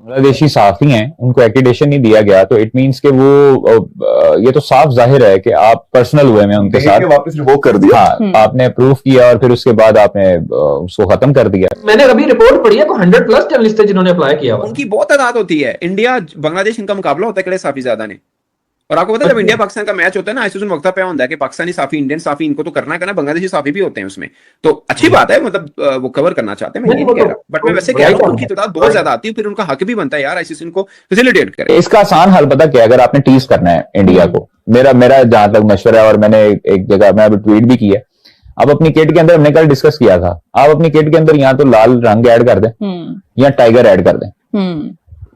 बांग्लादेशी सहाफी हैं, उनको एक्रीडेशन नहीं दिया गया, तो इट मींस कि वो ये तो साफ जाहिर है कि आप पर्सनल हुए में उनके साथ वापस रिवोक कर दिया। हाँ, आपने अप्रूव किया और फिर उसके बाद आपने उसको खत्म कर दिया। मैंने अभी रिपोर्ट पढ़ी है, 100+ जर्नलिस्ट है जिन्होंने अप्लाई किया हुआ। उनकी बहुत तादाद होती है। इंडिया बांग्लादेश इनका मुकाबला होता है कड़े साफी ज्यादा ने। और आपको पता है जब इंडिया पाकिस्तान का मैच होता है ना, आईसीसी वक्त पे होता है कि पाकिस्तानी साफी, इंडियन साफी, इनको तो करना बांग्लादेशी साफी भी होते हैं उसमें, तो अच्छी बात है, मतलब वो कवर करना चाहते हैं, मैं ये नहीं कह रहा, बट मैं वैसे कह रहा हूं उनकी तादाद बहुत ज्यादा आती है, फिर उनका हक भी बनता है यार आईसीसी इनको फैसिलिटेट करे। इसका आसान हल पता क्या है, अगर आपने टीज करना है इंडिया को, मेरा जहां तक मशवरा है, और मैंने एक जगह मैं अभी ट्वीट भी किया, आप अपनी किट के अंदर, हमने कल डिस्कस किया था, आप अपनी किट के अंदर या तो लाल रंग ऐड कर दें या टाइगर ऐड कर दें।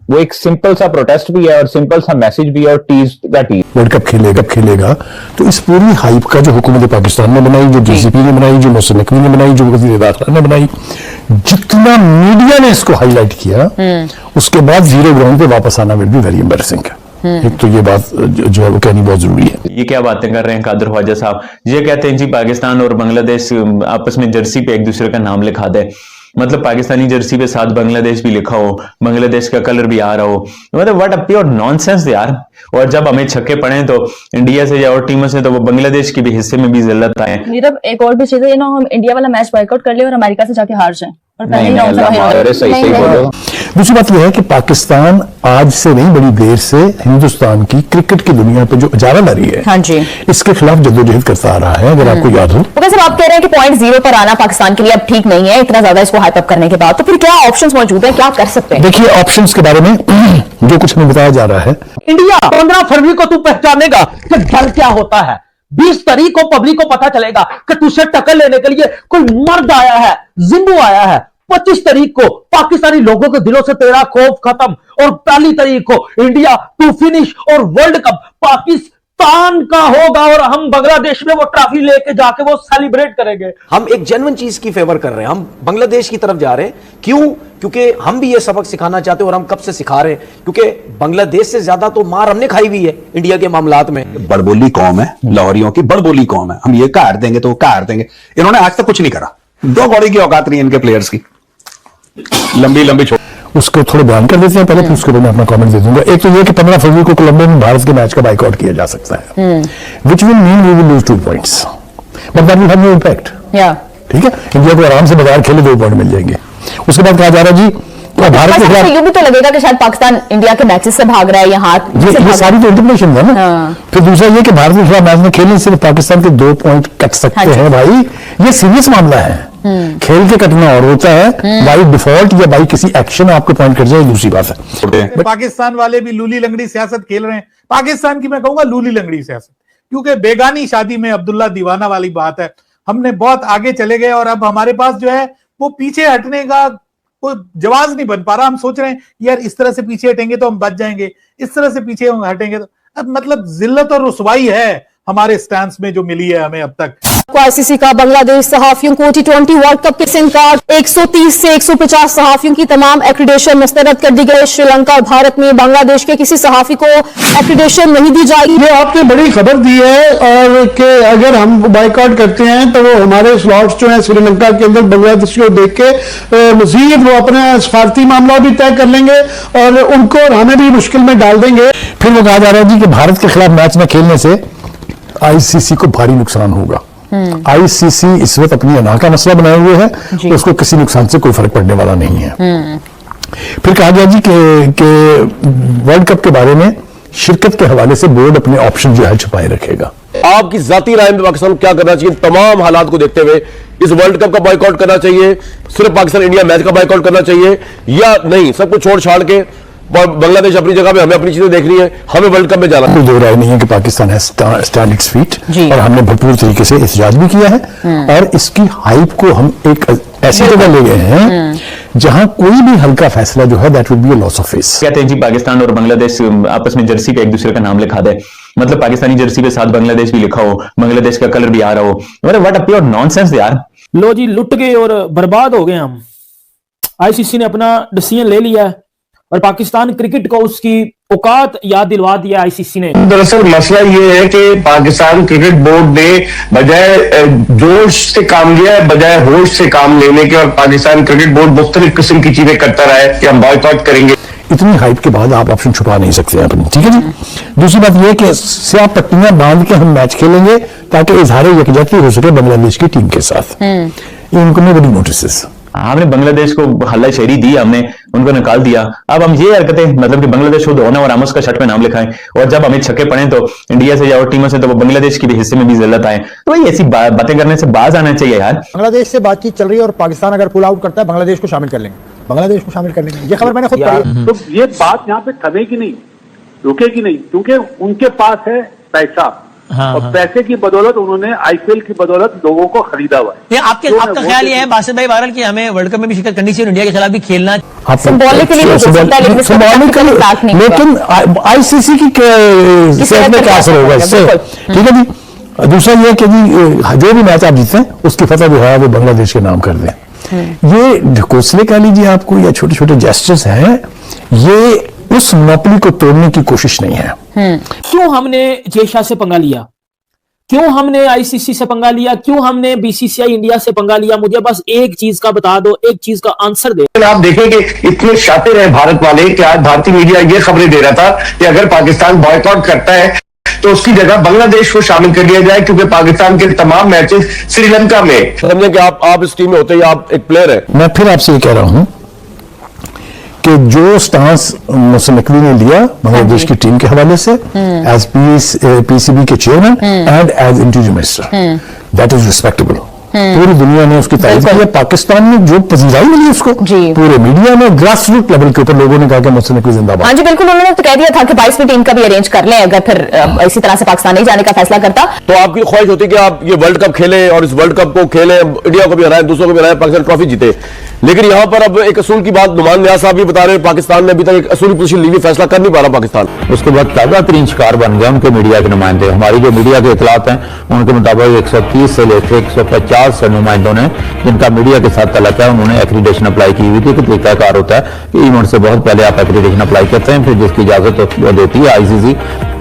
वो एक सिंपल सा प्रोटेस्ट भी है और सिंपल सा मैसेज भी है, और टीज का टीज वर्ल्ड कप खेलेगा तो इस पूरी हाइप का जो हुकूमत पाकिस्तान ने बनाई, जो डीसीपी ने बनाई, जो मोहसिन नकवी ने बनाई, जो वज़ीर दाखिला ने बनाई, जितना मीडिया ने इसको हाईलाइट किया, उसके बाद जीरो ग्राउंड पे वापस आना विल बी वेरी एम्बैरेसिंग है। एक तो ये बात जो है वो कहनी बहुत जरूरी है। ये क्या बातें कर रहे हैं कादर ख्वाजा साहब, ये कहते हैं जी पाकिस्तान और बांग्लादेश आपस में जर्सी पे एक दूसरे का नाम लिखा दे, मतलब पाकिस्तानी जर्सी पे साथ बांग्लादेश भी लिखा हो, बांग्लादेश का कलर भी आ रहा हो, मतलब व्हाट अ प्योर नॉनसेंस यार। और जब हमें छक्के पड़े तो इंडिया से या और टीमों से, तो वो बांग्लादेश की भी हिस्से में भी जिल्लत आए। नीरव, एक और भी चीज है ना, हम इंडिया वाला मैच बॉयकॉट कर ले और अमेरिका से जाके हार जाए और दूसरी बात यह है कि पाकिस्तान आज से नहीं, बड़ी देर से हिंदुस्तान की क्रिकेट की दुनिया पे जो अजारा ला रही है, हाँ जी, इसके खिलाफ जद्दोजहद करता आ रहा है। अगर आपको याद हो, तो आप कह रहे हैं कि पॉइंट 0 पर आना पाकिस्तान के लिए अब ठीक नहीं है, इतना ज्यादा इसको हाइप अप करने के बाद, तो फिर क्या ऑप्शंस मौजूद है, क्या कर सकते हैं? देखिए, ऑप्शंस के बारे में जो कुछ हमें बताया जा रहा है, इंडिया 15 फरवरी को तू पहचानेगा कि डर क्या होता है। 20 तारीख को पब्लिक को पता चलेगा कि तुझसे टक्कर लेने के लिए कोई मर्द आया है, जिम्बू आया है। 25 तारीख को पाकिस्तानी लोगों के दिलों से तेरा खौफ खत्म, और पहली तारीख को इंडिया टू फिनिश और वर्ल्ड कप पाकिस्तान का होगा, और हम बांग्लादेश में वो ट्रॉफी लेके जाके वो सेलिब्रेट करेंगे। हम एक जेन्युइन चीज की फेवर कर रहे हैं, हम बांग्लादेश की तरफ जा रहे हैं। क्यों? क्योंकि हम भी ये सबक सिखाना चाहते हैं, और हम कब से सिखा रहे हैं, क्योंकि बांग्लादेश से ज्यादा तो मार हमने खाई हुई है इंडिया के मामलात में। बड़बोली कौम है, लाहौरियों की बड़बोली कौम है, हम ये काट देंगे तो वो काट देंगे। इन्होंने आज तक कुछ नहीं करा, 2 कौड़ी की औकात नहीं इनके प्लेयर्स की, लंबी छोड़। उसको थोड़े बयान कर देते हैं पहले, फिर उसके बाद मैं अपना कमेंट दे दूंगा। एक तो ये कि 15 फरवरी को कोलंबो में भारत के मैच का बाइकआउट किया जा सकता है, which will mean we will lose 2 points, but that will have no impact. ठीक है, इंडिया को आराम से बाजार खेले 2 पॉइंट मिल जाएंगे। उसके बाद कहा जा रहा है जी भारत के खिलाफ, ये भी तो लगेगा कि शायद पाकिस्तान इंडिया के मैचेस से भाग रहा है, यहाँ ये सारी तो इंटरप्रिटेशन है ना। फिर दूसरा ये कि भारत के खिलाफ मैच में खेलने से पाकिस्तान के 2 पॉइंट कट सकते हैं। भाई ये सीरियस मामला है, खेल के कटना और होता है, बाई डिफॉल्ट या बाई किसी एक्शन आपको पॉइंट कट जाए, दूसरी बात है। पाकिस्तान वाले भी लूली लंगड़ी सियासत खेल रहे हैं, पाकिस्तान की मैं कहूंगा लूली लंगड़ी सियासत, क्योंकि बेगानी शादी में अब्दुल्ला दीवाना वाली बात है। हमने बहुत आगे चले गए और अब हमारे पास जो है वो पीछे हटने का कोई जवाब नहीं बन पा रहा। हम सोच रहे हैं यार इस तरह से पीछे हटेंगे तो हम बच जाएंगे, इस तरह से पीछे हटेंगे तो, अब मतलब जिल्लत और रुसवाई है हमारे स्टैंड में जो मिली है हमें अब तक। आईसीसी का बांग्लादेश सहाफियों को T20 वर्ल्ड कप के सिनकार 130 से 150 सहाफियों की तमाम एक्रीडेशन मुस्तरद कर दी गई। श्रीलंका और भारत में बांग्लादेश के किसी सहाफी को एक्रीडेशन नहीं दी जाएगी। ये आपने बड़ी खबर दी है, और कि अगर हम बाइकआउट करते हैं तो वो हमारे स्लॉट्स जो है श्रीलंका के अंदर बांग्लादेश को देख के मजीद वो अपना सफारती मामला भी तय कर लेंगे और उनको और हमें भी मुश्किल में डाल देंगे। फिर वो कहा जा रहा है जी कि भारत के खिलाफ मैच में खेलने से आईसीसी को भारी नुकसान होगा। आईसीसी इस वक्त अपनी अना का मसला बनाए हुए है, उसको किसी नुकसान से कोई फर्क पड़ने वाला नहीं है। फिर कहा गया जी कि वर्ल्ड कप के बारे में शिरकत के हवाले से बोर्ड अपने ऑप्शन जो है छुपाए रखेगा। आपकी जाती राय में पाकिस्तान को क्या करना चाहिए, तमाम हालात को देखते हुए इस वर्ल्ड कप का बॉयकॉट करना चाहिए, सिर्फ पाकिस्तान इंडिया मैच का बॉयकॉट करना चाहिए, या नहीं सब कुछ छोड़ छाड़ के बांग्लादेश अपनी जगह पे, हमें अपनी चीजें देखनी है, हमें वर्ल्ड कप में जाना। कोई दो राय नहीं है कि पाकिस्तान है स्टैंड इट्स फीट, और हमने भरपूर तरीके से एहतजाज भी किया है, और इसकी हाइप को हम एक ऐसी जगह ले गए हैं जहां कोई भी हल्का फैसला जो है that would be a loss of face. कहते हैं जी पाकिस्तान और बांग्लादेश आपस में जर्सी पे एक दूसरे का नाम लिखा दे, मतलब पाकिस्तानी जर्सी पे साथ बांग्लादेश भी लिखा हो, बांग्लादेश का कलर भी आ रहा हो, मतलब व्हाट अ प्योर नॉनसेंस यार। लो जी, लुट गए और बर्बाद हो गए हम। आईसीसी ने अपना डिसीजन ले लिया है और पाकिस्तान क्रिकेट को उसकी औकात याद दिलवा दिया आईसीसी ने। दरअसल मसला ये है कि पाकिस्तान क्रिकेट बोर्ड ने बजाय जोश से काम लिया है, बजाय होश से काम लेने के, और पाकिस्तान क्रिकेट बोर्ड मुख्तलिफ किस्म की चीजें करता रहा है कि हम बॉयकॉट करेंगे। इतनी हाइट के बाद आप ऑप्शन छुपा नहीं सकते हैं अपनी, ठीक है जी। दूसरी बात यह कि स्याह पट्टियां बांध के हम मैच खेलेंगे ताकि इजहार यकजहती हो सके बांग्लादेश की टीम के साथ। ये उनको नहीं बड़ी नोटिस। हमने बांग्लादेश को हल्ला शेरी दी, हमने उनको निकाल दिया। अब हम ये हरकतें मतलब कि बांग्लादेश को धोना और रामोस का शर्ट पे नाम लिखाएं, और जब हमें छक्के पड़े तो इंडिया से या और टीमों से तो वो बांग्लादेश के भी हिस्से में भी जिल्लत आए। तो ये ऐसी बातें करने से बाज आना चाहिए यार। बांग्लादेश से बातचीत चल रही है और पाकिस्तान अगर पुल आउट करता है बांग्लादेश को शामिल कर लेंगे, बांग्लादेश को शामिल कर लेंगे, ये खबर मैंने खुद पढ़ी। तो ये बात यहाँ पे थमेगी नहीं, रुकेगी नहीं, क्योंकि उनके पास है पैसा। और पैसे की बदौलत उन्होंने आईपीएल की बदौलत लोगों को खरीदा हुआ है। आपका ख्याल ये है बासित भाई बहरहाल कि हमें वर्ल्ड कप में भी शिरकत करनी चाहिए, इंडिया के खिलाफ भी खेलना, लेकिन आईसीसी की सेहत में क्या असर होगा इससे, ठीक है जी। दूसरा ये कि जी जो भी मैच आप जीते हैं उसकी फतह जो है वो बांग्लादेश के नाम कर दें। ये ढकोसले कह लीजिए आपको या छोटे छोटे जेस्टर्स हैं, ये उस मोनोपोली को तोड़ने की कोशिश नहीं है। क्यों हमने जेशा से पंगा लिया, क्यों हमने आईसीसी से पंगा लिया, क्यों हमने बीसीसीआई इंडिया से पंगा लिया? मुझे बस एक चीज का बता दो, एक चीज का आंसर दे। आप देखेंगे इतने शातिर हैं भारत वाले कि आज भारतीय मीडिया ये खबरें दे रहा था कि अगर पाकिस्तान बॉयकॉट करता है तो उसकी जगह बांग्लादेश को शामिल कर लिया जाए, क्योंकि पाकिस्तान के तमाम मैचेस श्रीलंका में। समझे कि आप इस टीम में होते ही आप एक प्लेयर है। मैं फिर आपसे ये कह रहा हूं कि जो स्टांस मोहसिन नकवी ने लिया बांग्लादेश की टीम के हवाले से एज पीसीबी के chairman and as interior minister, that is respectable. पूरी दुनिया ने उसकी तारीफ की है। पाकिस्तान में जो पजीराई मिली उसको पूरे मीडिया में ग्रास रूट लेवल के ऊपर लोगों ने कहा कि मोहसिन नकवी जिंदाबाद। हाँ जी बिल्कुल, उन्होंने तो कह दिया था कि 22वीं टीम का भी अरेंज कर लें अगर फिर इसी तरह से पाकिस्तान नहीं जाने का फैसला करता। तो आपकी ख्वाहिश होती है कि आप ये वर्ल्ड कप खेलें और इस वर्ल्ड कप को खेलें, इंडिया को भी हराएं, दूसरों को भी हराएं, पाकिस्तान ट्रॉफी जीते। लेकिन यहां पर अब एक असूल की बात नुमान नियाज साहब भी बता रहे हैं, पाकिस्तान ने अभी तक एक असूली पोजीशन ली, फैसला कर नहीं पा रहा पाकिस्तान। उसके बाद ताजा तरीन शिकार बन गया उनके मीडिया के नुमाइंदे। हमारी जो मीडिया के इतलात हैं उनके मुताबिक 130 से लेकर 150 नुमाइंदों ने जिनका मीडिया के साथ तलक है उन्होंने एक्रीडेशन अप्लाई की हुई थी। तो तरीकाकार होता है कि इवेंट से बहुत पहले आप एक्रीडेशन अप्लाई करते हैं, फिर जिसकी इजाजत वो देती है आईसीसी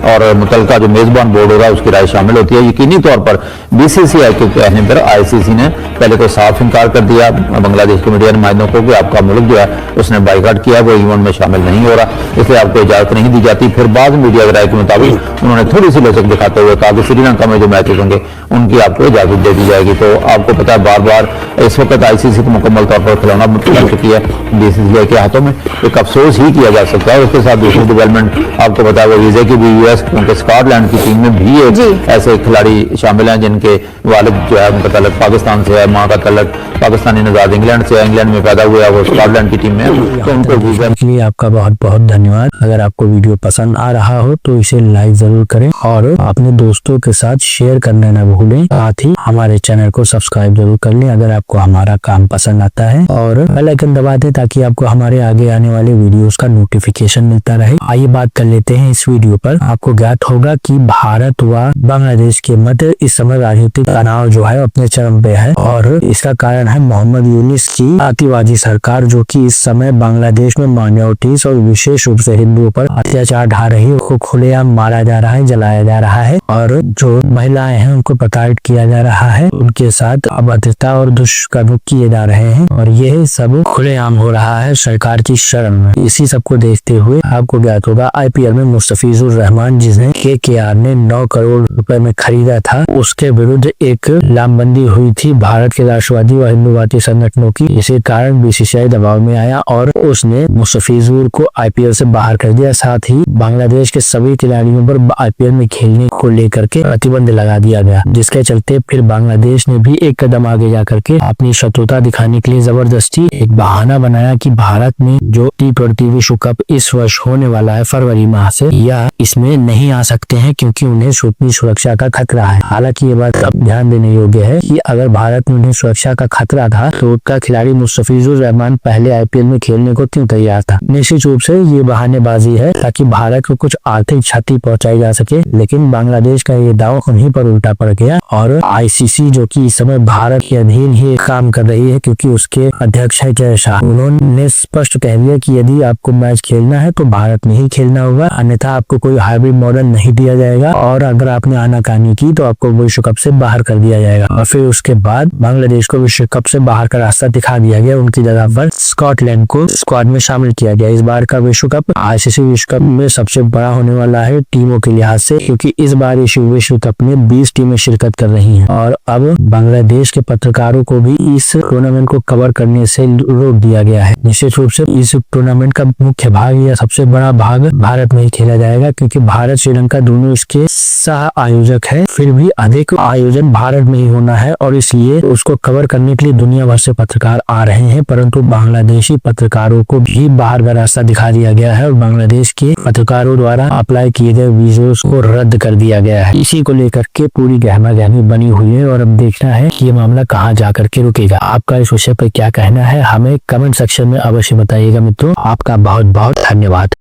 और मुतलका जो मेजबान बोर्ड होगा उसकी राय शामिल होती है। यकीनी तौर पर बीसीसीआई के कहने पर आईसीसी ने पहले तो साफ इनकार कर दिया बांग्लादेश के मीडिया नुमाइंदों को कि आपका मुल्क जो है उसने बाइकाट किया, वो इवेंट में शामिल नहीं हो रहा, इसलिए आपको इजाजत नहीं दी जाती। फिर बाद मीडिया की राय के मुताबिक उन्होंने थोड़ी सी लचक दिखाते हुए कहा कि श्रीलंका में जो मैचेस होंगे उनकी आपको इजाजत दे दी जाएगी। तो आपको पता है बार बार इस वक्त आईसीसी को मुकम्मल तौर पर खिलौना बन चुकी है बीसीसीआई के हाथों में। एक अफसोस ही किया जा सकता है। उसके साथ दूसरी डेवलपमेंट आपको पता है वो वीजे की भी यूएस क्योंकि स्कॉटलैंड की टीम में भी एक ऐसे खिलाड़ी शामिल हैं जिनके वालिद जो है उनका तलक पाकिस्तान से है, माँ का तलक पाकिस्तानी नजाद इंग्लैंड से, इंग्लैंड में पैदा हुआ, वो स्कॉटलैंड की टीम में है। तो उनको वीजा के लिए आपका बहुत बहुत धन्यवाद। अगर आपको वीडियो पसंद आ रहा हो तो इसे लाइक जरूर करें और अपने दोस्तों के साथ शेयर करना न भूलें। साथ ही हमारे चैनल को सब्सक्राइब जरूर कर लें अगर आपको हमारा काम पसंद आता है, और बेल आइकन दबा दें ताकि आपको हमारे आगे आने वाले वीडियोस का नोटिफिकेशन मिलता रहे। आइए बात कर लेते हैं इस वीडियो पर। आपको ज्ञात होगा कि भारत व बांग्लादेश के मध्य इस समय राजनीतिक तनाव जो है अपने चरम पे है, और इसका कारण है मोहम्मद यूनिस की अतिवादी सरकार, जो कि इस समय बांग्लादेश में माइनॉरिटीज और विशेष रूप से हिंदुओं पर अत्याचार ढा रही है, उनको खुलेआम मारा जा रहा है, जलाया जा रहा है, और जो महिलाएं हैं उनको प्रताड़ित किया जा रहा है, उनके साथ अभद्रता और दुष्कर्म किए जा रहे हैं, और यह सब खुलेआम हो रहा है सरकार की शरण में। इसी सब को देखते हुए आपको ज्ञात होगा आईपीएल में मुस्तफिजुर रहमान जिन्हें केकेआर ने 9 करोड़ रुपए में खरीदा था, उसके विरुद्ध एक लामबंदी हुई थी भारत के राष्ट्रवादी व हिंदूवादी संगठनों की। इसी कारण बीसीसीआई दबाव में आया और उसने मुस्तफिजुर को आईपीएल से बाहर कर दिया। साथ ही बांग्लादेश के सभी खिलाड़ियों पर आईपीएल में खेलने को लेकर के प्रतिबंध लगा दिया गया, जिसके चलते फिर बांग्लादेश ने भी एक कदम आगे जाकर के अपनी शत्रुता दिखाने के लिए जबरदस्ती एक बहाना बनाया कि भारत में जो T20 विश्व कप इस वर्ष होने वाला है फरवरी माह से, या इसमें नहीं आ सकते हैं क्योंकि उन्हें अपनी सुरक्षा का खतरा है। हालांकि ये बात अब ध्यान देने योग्य है कि अगर भारत में उन्हें सुरक्षा का खतरा था तो उसका खिलाड़ी मुस्तफिजुर रहमान पहले आईपीएल में खेलने को क्यों तैयार था? निश्चित रूप से ये बहानेबाजी है ताकि भारत को कुछ आर्थिक क्षति पहुंचाई जा सके, लेकिन बांग्लादेश का ये दाव उन्हीं पर उल्टा पड़ गया, और आईसीसी जो कि इस समय भारत के अधीन ही काम कर रही है क्योंकि उसके अध्यक्ष है जय शाह, उन्होंने स्पष्ट कह दिया कि यदि आपको मैच खेलना है तो भारत में ही खेलना होगा, अन्यथा आपको कोई हाइब्रिड भी मॉडल नहीं दिया जाएगा और अगर आपने आनाकानी की तो आपको विश्व कप से बाहर कर दिया जाएगा। और फिर उसके बाद बांग्लादेश को विश्व कप से बाहर का रास्ता दिखा दिया गया। उनकी जगह पर स्कॉटलैंड को स्क्वाड में शामिल किया गया। इस बार का विश्व कप आईसीसी विश्व कप में सबसे बड़ा होने वाला है टीमों के लिहाज से, क्योंकि इस बार इस विश्व कप में 20 टीमें शिरकत कर रही हैं। और अब बांग्लादेश के पत्रकारों को भी इस टूर्नामेंट को कवर करने से रोक दिया गया है। निश्चित रूप से इस टूर्नामेंट का मुख्य भाग या सबसे बड़ा भाग भारत में ही खेला जाएगा, क्योंकि भारत श्रीलंका दोनों इसके सह आयोजक है। फिर भी अधिक आयोजन भारत में ही होना है और इसलिए उसको कवर करने के लिए दुनिया भर से पत्रकार आ रहे हैं, परंतु बांग्लादेशी पत्रकारों को भी बाहर का रास्ता दिखा दिया गया है और बांग्लादेश के पत्रकारों द्वारा अप्लाई किए गए वीज़ों को रद्द कर दिया गया है। इसी को लेकर के पूरी गहमा गहमी बनी हुई है और अब देखना है कि ये मामला कहाँ जाकर के रुकेगा। आपका इस विषय पर क्या कहना है हमें कमेंट सेक्शन में अवश्य बताइएगा मित्रों। आपका बहुत बहुत धन्यवाद।